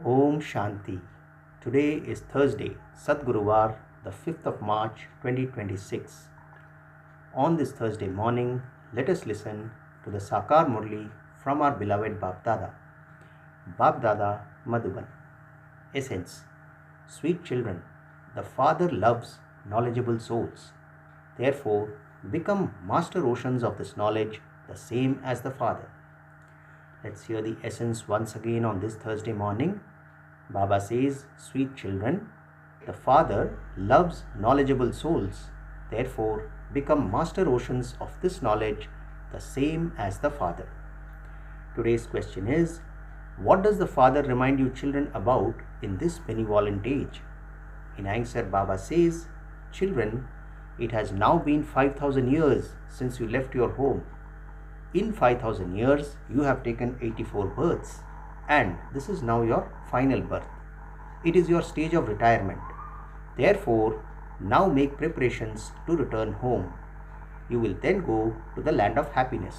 Om Shanti. Today is Thursday, Satgurubar, the 5th of March 2026. On this Thursday morning, let us listen to the Sakar Murli from our beloved Bap Dada. Bap Dada Madhuban. Essence. Sweet children, the Father loves knowledgeable souls. Therefore, become master oceans of this knowledge, the same as the Father. Let's hear the essence once again on this Thursday morning. Baba says, sweet children, the Father loves knowledgeable souls. Therefore, become master oceans of this knowledge, the same as the Father. Today's question is, what does the Father remind you children about in this benevolent age? In answer, Baba says, children, it has now been 5,000 years since you left your home. In 5,000 years, you have taken 84 births, and this is now your final birth. It is your stage of retirement. Therefore, now make preparations to return home. You will then go to the land of happiness.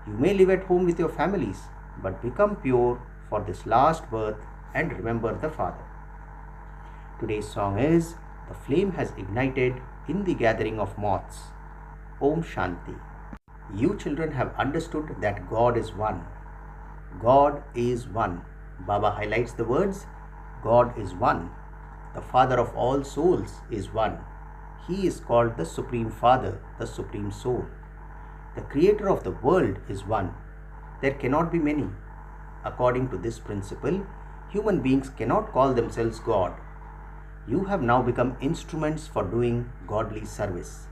You may live at home with your families, but become pure for this last birth and remember the Father. Today's song is, The Flame Has Ignited in the Gathering of Moths. Om Shanti. You children have understood that God is one. God is one. Baba highlights the words, God is one. The Father of all souls is one. He is called the Supreme Father, the Supreme Soul. The Creator of the world is one. There cannot be many. According to this principle, human beings cannot call themselves God. You have now become instruments for doing godly service.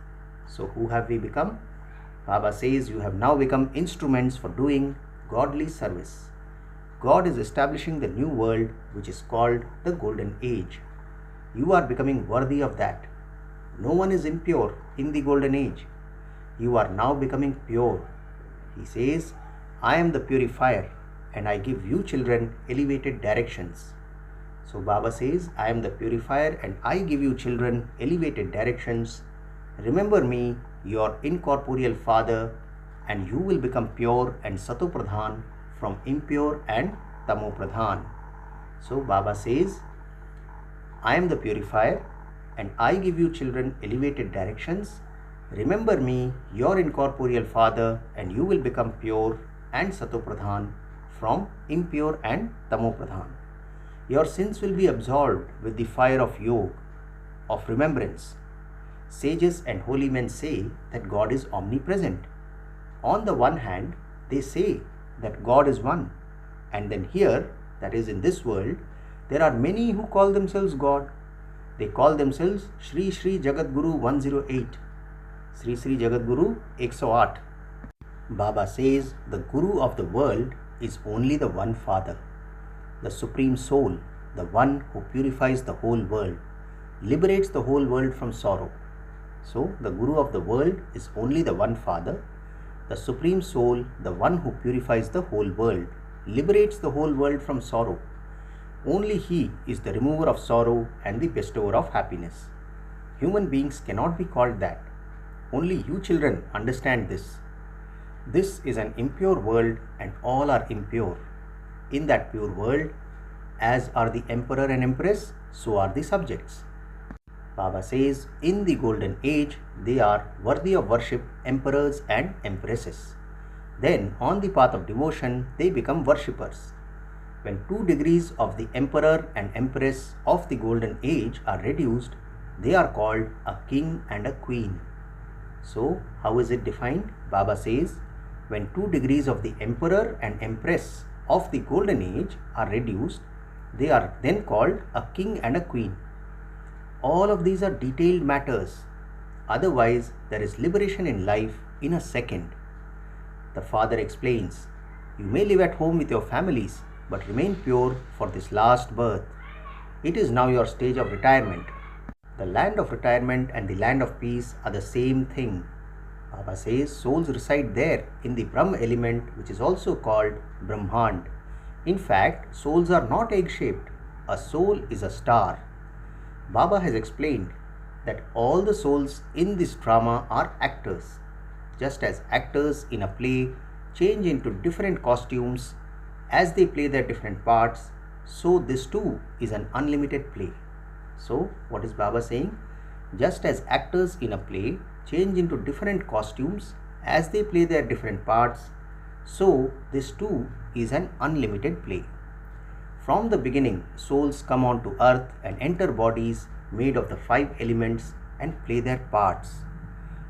So who have we become? Baba says you have now become instruments for doing godly service. God is establishing the new world which is called the Golden Age. You are becoming worthy of that. No one is impure in the Golden Age. You are now becoming pure. He says, I am the purifier and I give you children elevated directions. So Baba says, I am the purifier and I give you children elevated directions. Remember me, your incorporeal Father, and you will become pure and Satopradhan from impure and Tamopradhan. So Baba says, I am the purifier and I give you children elevated directions. Remember me, your incorporeal Father, and you will become pure and Satopradhan from impure and Tamopradhan. Your sins will be absolved with the fire of yoga, of remembrance. Sages and holy men say that God is omnipresent. On the one hand, they say that God is one. And then here, that is in this world, there are many who call themselves God. They call themselves Shri Shri Jagat Guru 108. Shri Shri Jagat Guru 108. Baba says the Guru of the world is only the one Father, the Supreme Soul, the one who purifies the whole world, liberates the whole world from sorrow. So, the Guru of the world is only the one Father, the Supreme Soul, the one who purifies the whole world, liberates the whole world from sorrow. Only He is the remover of sorrow and the bestower of happiness. Human beings cannot be called that. Only you children understand this. This is an impure world and all are impure. In that pure world, as are the Emperor and Empress, so are the subjects. Baba says, in the Golden Age, they are worthy of worship emperors and empresses. Then, on the path of devotion, they become worshippers. When 2 degrees of the Emperor and Empress of the Golden Age are reduced, they are called a king and a queen. So, how is it defined? Baba says, when 2 degrees of the Emperor and Empress of the Golden Age are reduced, they are then called a king and a queen. All of these are detailed matters. Otherwise, there is liberation in life in a second. The Father explains, you may live at home with your families, but remain pure for this last birth. It is now your stage of retirement. The land of retirement and the land of peace are the same thing. Baba says souls reside there in the Brahm element, which is also called Brahmand. In fact, souls are not egg-shaped. A soul is a star. Baba has explained that all the souls in this drama are actors. Just as actors in a play change into different costumes as they play their different parts, So this too is an unlimited play. So what is Baba saying? Just as actors in a play change into different costumes as they play their different parts, so this too is an unlimited play. From the beginning, souls come onto earth and enter bodies made of the five elements and play their parts.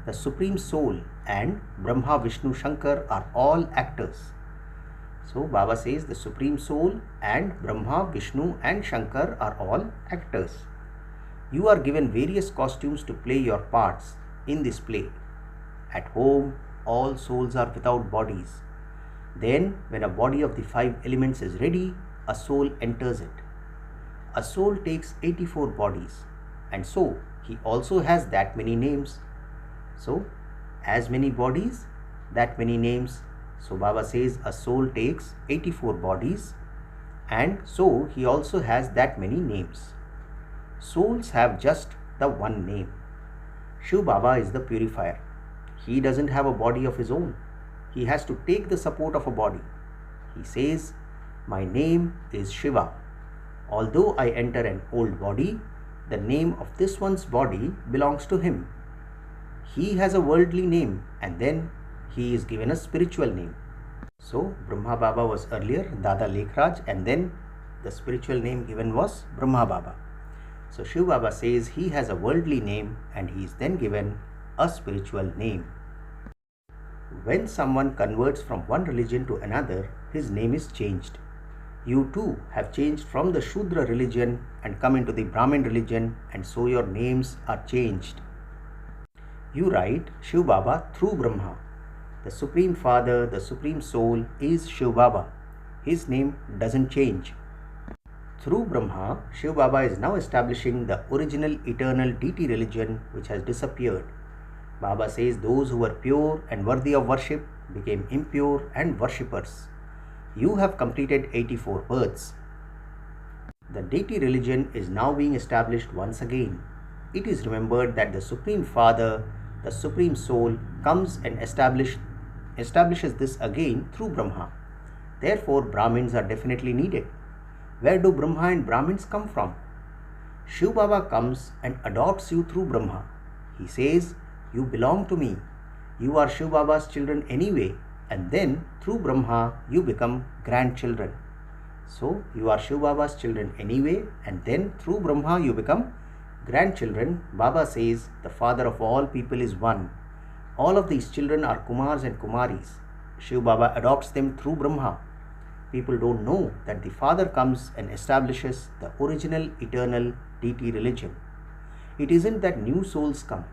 The Supreme Soul and Brahma, Vishnu, Shankar are all actors. So Baba says the Supreme Soul and Brahma, Vishnu and Shankar are all actors. You are given various costumes to play your parts in this play. At home, all souls are without bodies. Then, when a body of the five elements is ready, a soul enters it. A soul takes 84 bodies, and so he also has that many names. So, as many bodies, that many names. So, Baba says a soul takes 84 bodies, and so he also has that many names. Souls have just the one name. Shiv Baba is the purifier. He doesn't have a body of his own. He has to take the support of a body. He says, "My name is Shiva. Although I enter an old body, the name of this one's body belongs to him. He has a worldly name and then he is given a spiritual name." So Brahma Baba was earlier Dada Lekhraj, and then the spiritual name given was Brahma Baba. So Shiv Baba says he has a worldly name and he is then given a spiritual name. When someone converts from one religion to another, his name is changed. You too have changed from the Shudra religion and come into the Brahmin religion, and so your names are changed. You write Shiv Baba through Brahma. The Supreme Father, the Supreme Soul is Shiv Baba. His name doesn't change. Through Brahma, Shiv Baba is now establishing the original eternal deity religion which has disappeared. Baba says those who were pure and worthy of worship became impure and worshippers. You have completed 84 births. The deity religion is now being established once again. It is remembered that the Supreme Father, the Supreme Soul, comes and establishes this again through Brahma. Therefore, Brahmins are definitely needed. Where do Brahma and Brahmins come from? Shiv Baba comes and adopts you through Brahma. He says, "You belong to me. You are Shiv Baba's children anyway." And then through Brahma, you become grandchildren. So you are Shiv Baba's children anyway, and then through Brahma, you become grandchildren. Baba says the father of all people is one. All of these children are Kumars and Kumaris. Shiv Baba adopts them through Brahma. People don't know that the Father comes and establishes the original eternal deity religion. It isn't that new souls come.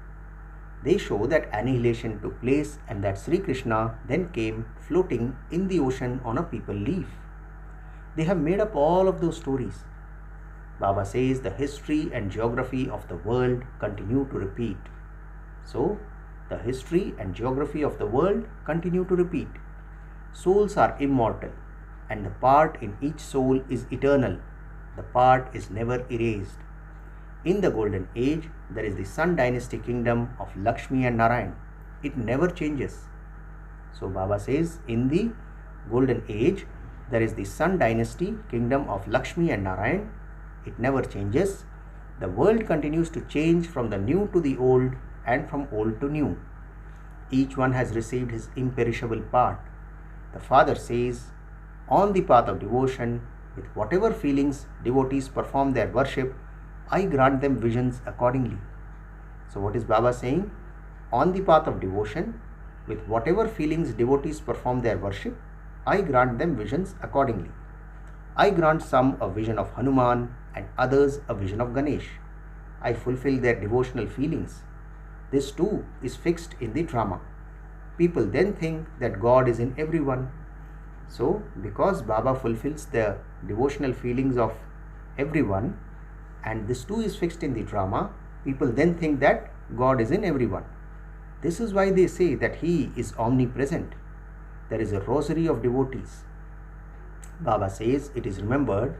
They show that annihilation took place and that Sri Krishna then came floating in the ocean on a people leaf. They have made up all of those stories. Baba says the history and geography of the world continue to repeat. So, the history and geography of the world continue to repeat. Souls are immortal, and the part in each soul is eternal. The part is never erased. In the golden age, there is the Sun dynasty kingdom of Lakshmi and Narayan. It never changes. So Baba says, in the golden age, there is the Sun dynasty kingdom of Lakshmi and Narayan. It never changes. The world continues to change from the new to the old and from old to new. Each one has received his imperishable part. The Father says, on the path of devotion, with whatever feelings devotees perform their worship, I grant them visions accordingly. So what is Baba saying? On the path of devotion, with whatever feelings devotees perform their worship, I grant them visions accordingly. I grant some a vision of Hanuman and others a vision of Ganesh. I fulfill their devotional feelings. This too is fixed in the drama. People then think that God is in everyone. So, because Baba fulfills the devotional feelings of everyone, and this too is fixed in the drama, people then think that God is in everyone. This is why they say that He is omnipresent. There is a rosary of devotees. Baba says it is remembered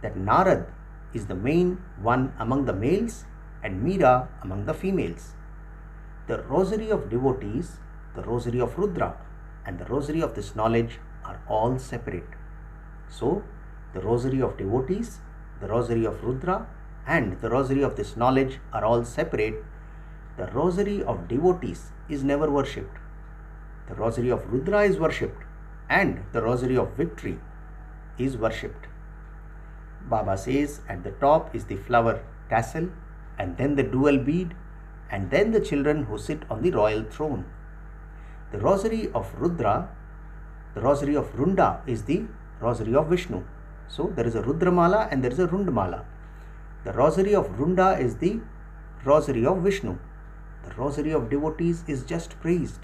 that Narad is the main one among the males and Meera among the females. The rosary of devotees, the rosary of Rudra, and the rosary of this knowledge are all separate. So, The rosary of devotees, the rosary of Rudra, and the rosary of this knowledge are all separate. The rosary of devotees is never worshipped. The rosary of Rudra is worshipped, and the rosary of victory is worshipped. Baba says at the top is the flower tassel, and then the dual bead, and then the children who sit on the royal throne. The rosary of Rudra, the rosary of Runda is the rosary of Vishnu. So there is a Rudramala and there is a Rundamala. The rosary of Runda is the rosary of Vishnu. The rosary of devotees is just praised.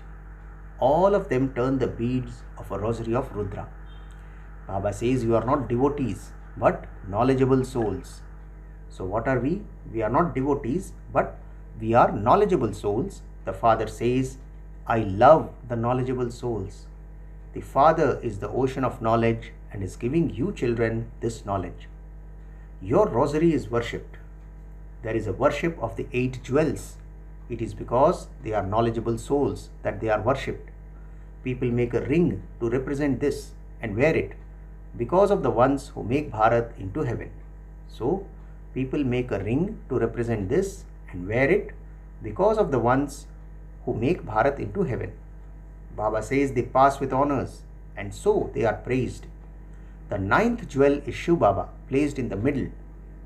All of them turn the beads of a rosary of Rudra. Baba says you are not devotees but knowledgeable souls. So what are we? We are not devotees but we are knowledgeable souls. The Father says, I love the knowledgeable souls. The Father is the ocean of knowledge and is giving you children this knowledge. Your rosary is worshipped. There is a worship of the 8 jewels. It is because they are knowledgeable souls that they are worshipped. People make a ring to represent this and wear it because of the ones who make Bharat into heaven. So, people make a ring to represent this and wear it because of the ones who make Bharat into heaven. Baba says they pass with honors and so they are praised. The 9th jewel is Shiv Baba placed in the middle.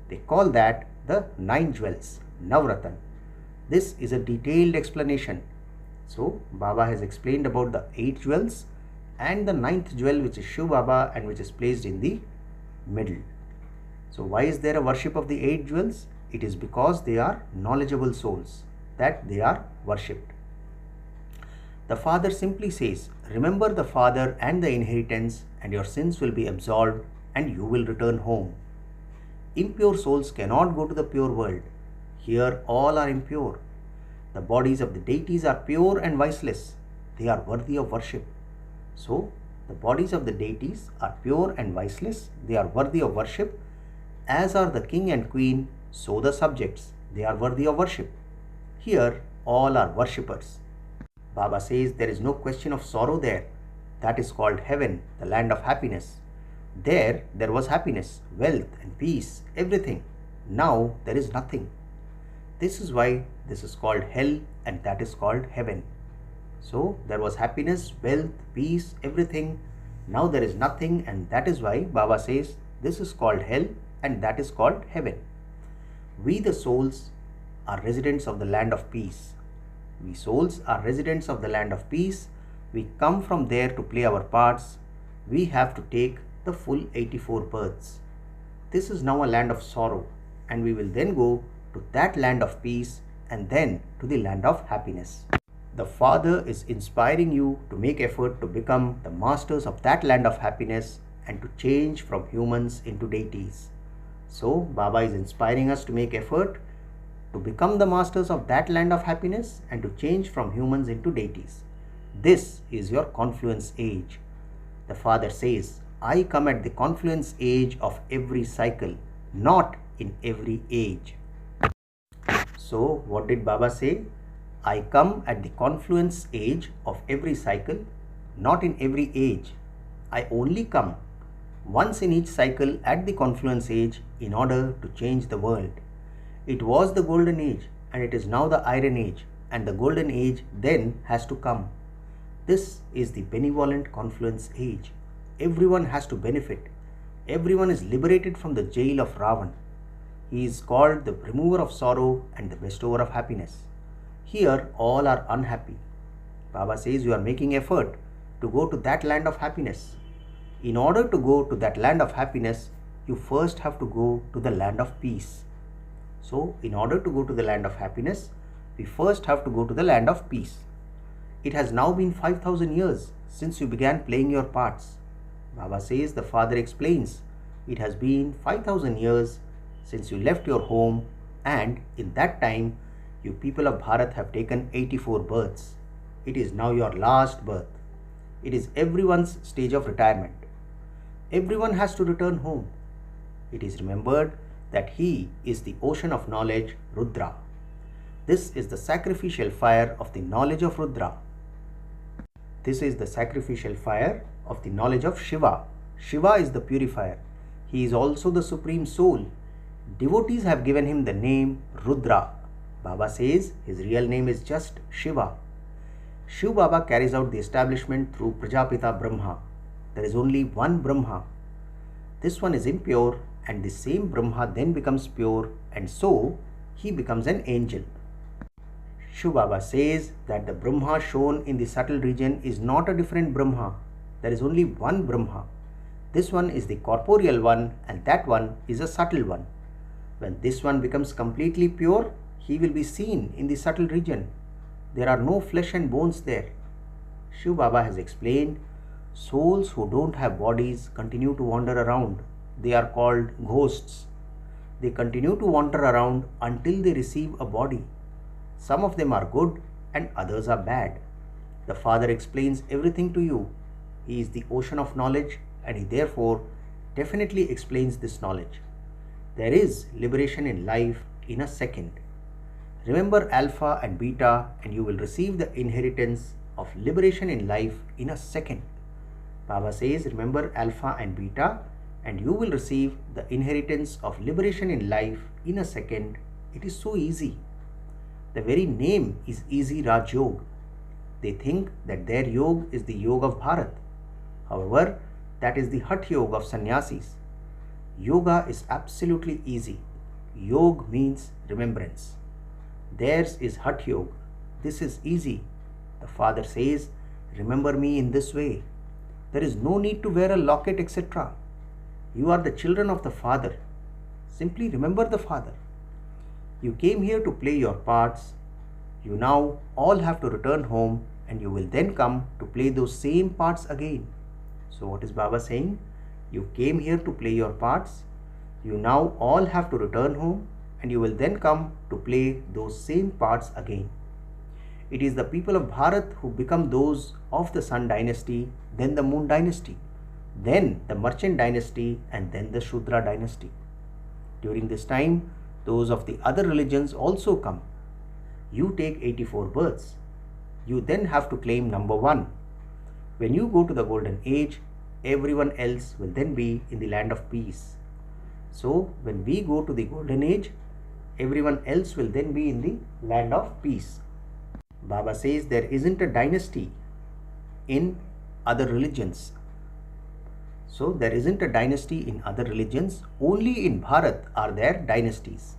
They call that the 9 jewels, Navratan. This is a detailed explanation. So, Baba has explained about the 8 jewels and the 9th jewel which is Shiv Baba and which is placed in the middle. So, why is there a worship of the 8 jewels? It is because they are knowledgeable souls that they are worshipped. The Father simply says, remember the Father and the inheritance and your sins will be absolved and you will return home. Impure souls cannot go to the pure world. Here all are impure. The bodies of the deities are pure and viceless. They are worthy of worship. So, the bodies of the deities are pure and viceless. They are worthy of worship. As are the king and queen, so the subjects. They are worthy of worship. Here all are worshippers. Baba says there is no question of sorrow there. That is called heaven, the land of happiness. There was happiness, wealth and peace, everything. Now there is nothing. This is why this is called hell and that is called heaven. So there was happiness, wealth, peace, everything. Now there is nothing and that is why Baba says this is called hell and that is called heaven. We the souls are residents of the land of peace. We souls are residents of the land of peace. We come from there to play our parts. We have to take the full 84 births. This is now a land of sorrow and we will then go to that land of peace and then to the land of happiness. The Father is inspiring you to make effort to become the masters of that land of happiness and to change from humans into deities. So, Baba is inspiring us to make effort to become the masters of that land of happiness and to change from humans into deities. This is your confluence age. The Father says, I come at the confluence age of every cycle, not in every age. So, what did Baba say? I come at the confluence age of every cycle, not in every age. I only come once in each cycle at the confluence age in order to change the world. It was the golden age and it is now the iron age, and the golden age then has to come. This is the benevolent confluence age. Everyone has to benefit. Everyone is liberated from the jail of Ravan. He is called the remover of sorrow and the bestower of happiness. Here all are unhappy. Baba says you are making effort to go to that land of happiness. In order to go to that land of happiness, you first have to go to the land of peace. So, in order to go to the land of happiness, we first have to go to the land of peace. It has now been 5,000 years since you began playing your parts. Baba says, the Father explains, it has been 5,000 years since you left your home, and in that time, you people of Bharat have taken 84 births. It is now your last birth. It is everyone's stage of retirement. Everyone has to return home. It is remembered that he is the ocean of knowledge, Rudra. This is the sacrificial fire of the knowledge of Rudra. This is the sacrificial fire of the knowledge of Shiva. Shiva is the purifier. He is also the Supreme Soul. Devotees have given him the name Rudra. Baba says his real name is just Shiva. Shiv Baba carries out the establishment through Prajapita Brahma. There is only one Brahma. This one is impure, and the same Brahma then becomes pure, and so he becomes an angel. Shiv Baba says that the Brahma shown in the subtle region is not a different Brahma. There is only one Brahma. This one is the corporeal one, and that one is a subtle one. When this one becomes completely pure, he will be seen in the subtle region. There are no flesh and bones there. Shiv Baba has explained, souls who don't have bodies continue to wander around. They are called ghosts. They continue to wander around until they receive a body. Some of them are good and others are bad. The Father explains everything to you. He is the ocean of knowledge, and he therefore definitely explains this knowledge. There is liberation in life in a second. Remember Alpha and Beta, and you will receive the inheritance of liberation in life in a second. Baba says, remember Alpha and Beta, and you will receive the inheritance of liberation in life in a second. It is so easy. The very name is Easy Raj Yoga. They think that their yoga is the yoga of Bharat. However, that is the Hatha Yoga of sannyasis. Yoga is absolutely easy. Yoga means remembrance. Theirs is Hatha Yoga. This is easy. The Father says, remember me in this way. There is no need to wear a locket, etc. You are the children of the Father. Simply remember the Father. You came here to play your parts. You now all have to return home, and you will then come to play those same parts again. So what is Baba saying? You came here to play your parts. You now all have to return home, and you will then come to play those same parts again. It is the people of Bharat who become those of the Sun dynasty, then the Moon dynasty, then the Merchant dynasty, and then the Shudra dynasty. During this time, those of the other religions also come. You take 84 births. You then have to claim number 1. When you go to the golden age, everyone else will then be in the land of peace. So, when we go to the golden age, everyone else will then be in the land of peace. Baba says there isn't a dynasty in other religions. So, there isn't a dynasty in other religions. Only in Bharat are there dynasties.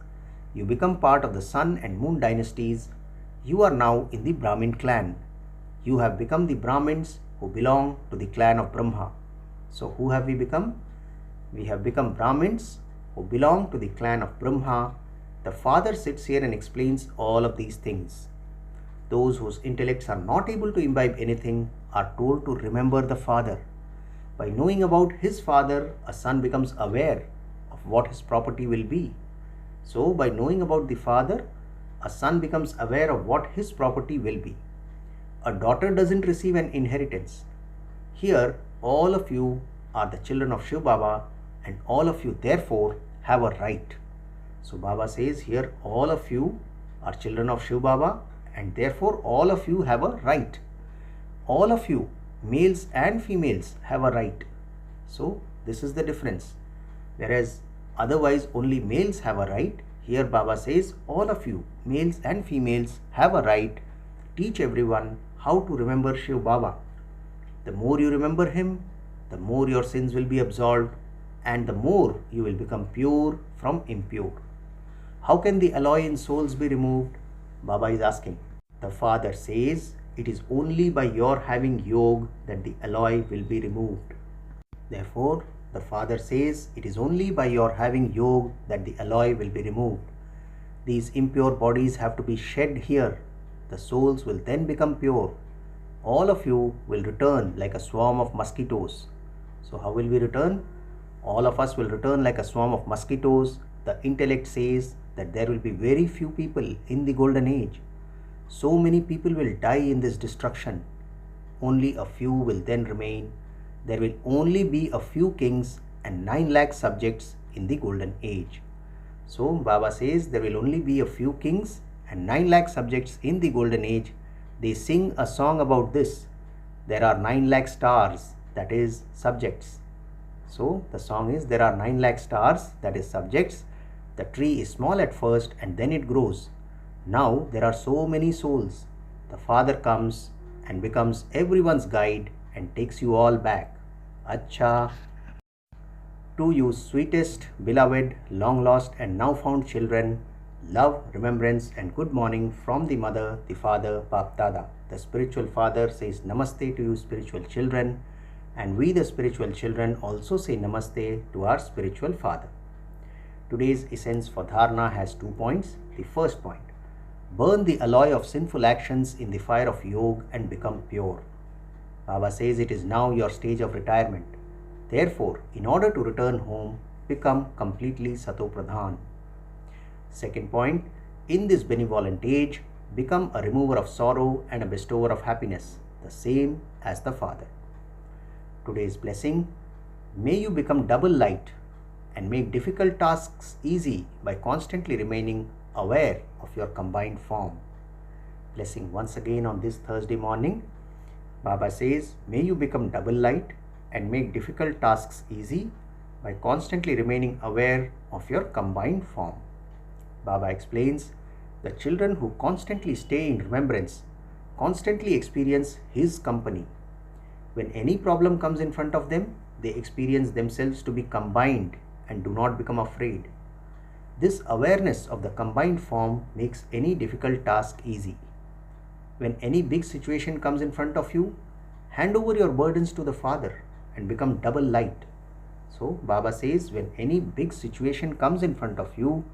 You become part of the Sun and Moon dynasties. You are now in the Brahmin clan. You have become the Brahmins who belong to the clan of Brahma. So, who have we become? We have become Brahmins who belong to the clan of Brahma. The Father sits here and explains all of these things. Those whose intellects are not able to imbibe anything are told to remember the Father. By knowing about his father, a son becomes aware of what his property will be. So, by knowing about the father, a son becomes aware of what his property will be. A daughter doesn't receive an inheritance. Here, all of you are the children of Shiv Baba, and all of you therefore have a right. So, Baba says here, all of you are children of Shiv Baba, and therefore all of you have a right. All of you, males and females, have a right. So, this is the difference. Whereas otherwise only males have a right, here Baba says all of you, males and females, have a right. Teach everyone how to remember Shiv Baba. The more you remember him, the more your sins will be absolved, and the more you will become pure from impure. How can the alloy in souls be removed? Baba is asking. The Father says, it is only by your having yoga that the alloy will be removed. Therefore, the Father says, it is only by your having yoga that the alloy will be removed. These impure bodies have to be shed here. The souls will then become pure. All of you will return like a swarm of mosquitoes. So how will we return? All of us will return like a swarm of mosquitoes. The intellect says that there will be very few people in the golden age. So many people will die in this destruction. Only a few will then remain. There will only be a few kings and 9 lakh subjects in the golden age. So Baba says there will only be a few kings and 9 lakh subjects in the golden age. They sing a song about this. There are 9 lakh stars, that is subjects. So the song is, there are 9 lakh stars, that is subjects. The tree is small at first and then it grows. Now there are so many souls. The Father comes and becomes everyone's guide and takes you all back. Acha. To you, sweetest, beloved, long lost and now found children, love, remembrance and good morning from the mother, the father, Bap Dada. The spiritual father says Namaste to you, spiritual children, and we, the spiritual children, also say Namaste to our spiritual father. Today's essence for dharana has 2 points. The first point: burn the alloy of sinful actions in the fire of yoga and become pure. Baba says it is now your stage of retirement. Therefore, in order to return home, become completely Satopradhan. Second point: in this benevolent age, become a remover of sorrow and a bestower of happiness, the same as the Father. Today's blessing: may you become double light and make difficult tasks easy by constantly remaining aware of your combined form. Blessing once again on this Thursday morning. Baba says, may you become double light and make difficult tasks easy by constantly remaining aware of your combined form. Baba explains, the children who constantly stay in remembrance constantly experience his company. When any problem comes in front of them, they experience themselves to be combined and do not become afraid. This awareness of the combined form makes any difficult task easy. When any big situation comes in front of you, hand over your burdens to the Father and become double light. So Baba says, when any big situation comes in front of you,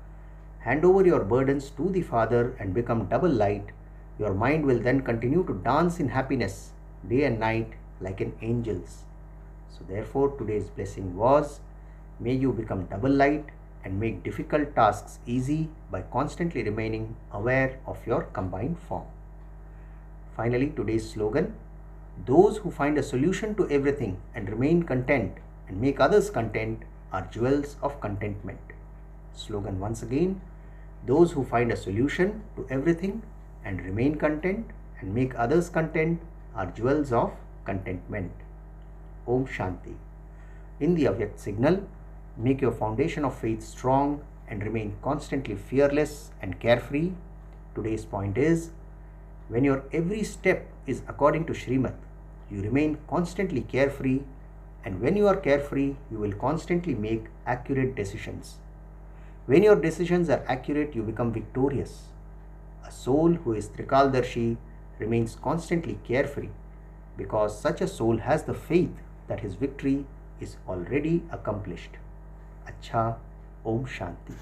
hand over your burdens to the Father and become double light. Your mind will then continue to dance in happiness day and night like an angel's. So therefore today's blessing was, may you become double light and make difficult tasks easy by constantly remaining aware of your combined form. Finally, today's slogan: those who find a solution to everything and remain content and make others content are jewels of contentment. Slogan once again: those who find a solution to everything and remain content and make others content are jewels of contentment. Om Shanti. In the Avyakt signal, make your foundation of faith strong and remain constantly fearless and carefree. Today's point is, when your every step is according to Srimad, you remain constantly carefree, and when you are carefree, you will constantly make accurate decisions. When your decisions are accurate, you become victorious. A soul who is Trikaldarshi remains constantly carefree because such a soul has the faith that his victory is already accomplished. Acha. Om Shanti.